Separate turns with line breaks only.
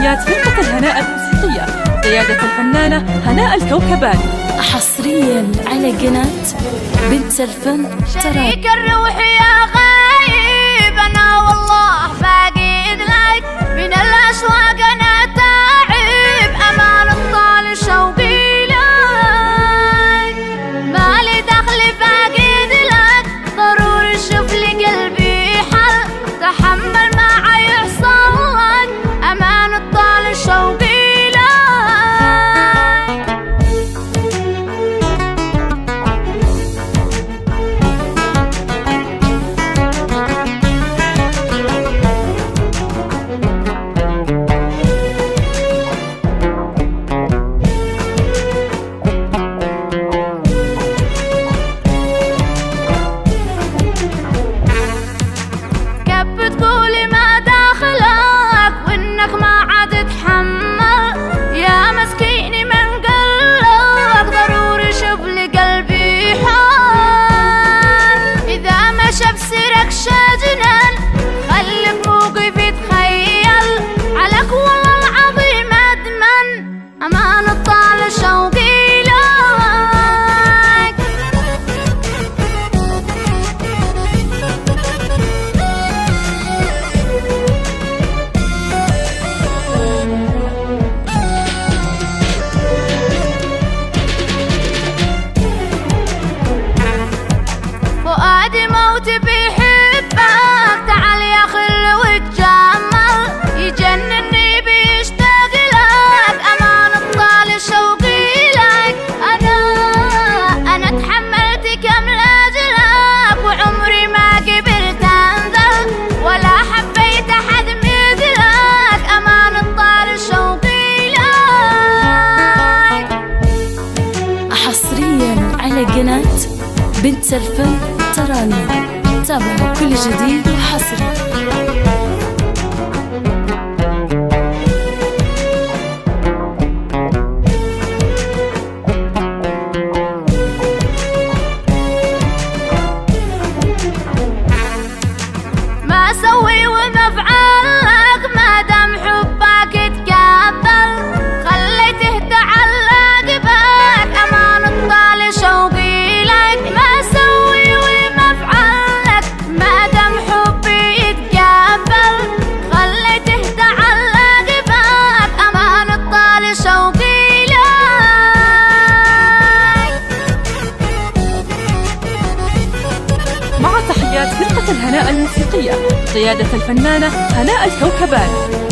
تحيات فرقة الهناء الموسيقية قيادة الفنانة هناء الكوكباني.
حصريا على قناة بنت الفن
شريك الروح يا غايب، أنا والله فاقد لك من الأشواق، أنا تعب أمان الطال شوقي لك، مالي دخل فاقد لك، ضروري شوف لي قلبي حل، تحمل ما يحصل لك أمان الطال شوقي. بتقولي ما داخلك وانك ما عاد تتحمل، يا مسكيني من قلك ضروري شوف لي قلبي حال، اذا ما شاف سيرك شجنان خليك موقف يتخيل، عليك والله العظيم ادمن امان الطال شوقي. فؤادي موتي بيحبك، تعال يا خل وتجمل، يجنني بيشتاق لك امان الطال شوقي لك، انا تحملت كم لاجلك، وعمري ما قبلت انذل ولا حبيت احد مثلك امان الطال شوقي لك.
حصريا على قناة بنت الفن تراني، تابعوا كل جديد وحصري.
ما اسوي وما افعلك ما دام حبك تقبل، خليته تعلق بك امان الطال شوقي لك، ما اسوي وما افعلك ما دام حبي يتقبل، خليته تعلق بك امان الطال شوقي لك.
مع تحيات فرقة الهناء الموسيقية قيادة الفنانة هناء الكوكباني.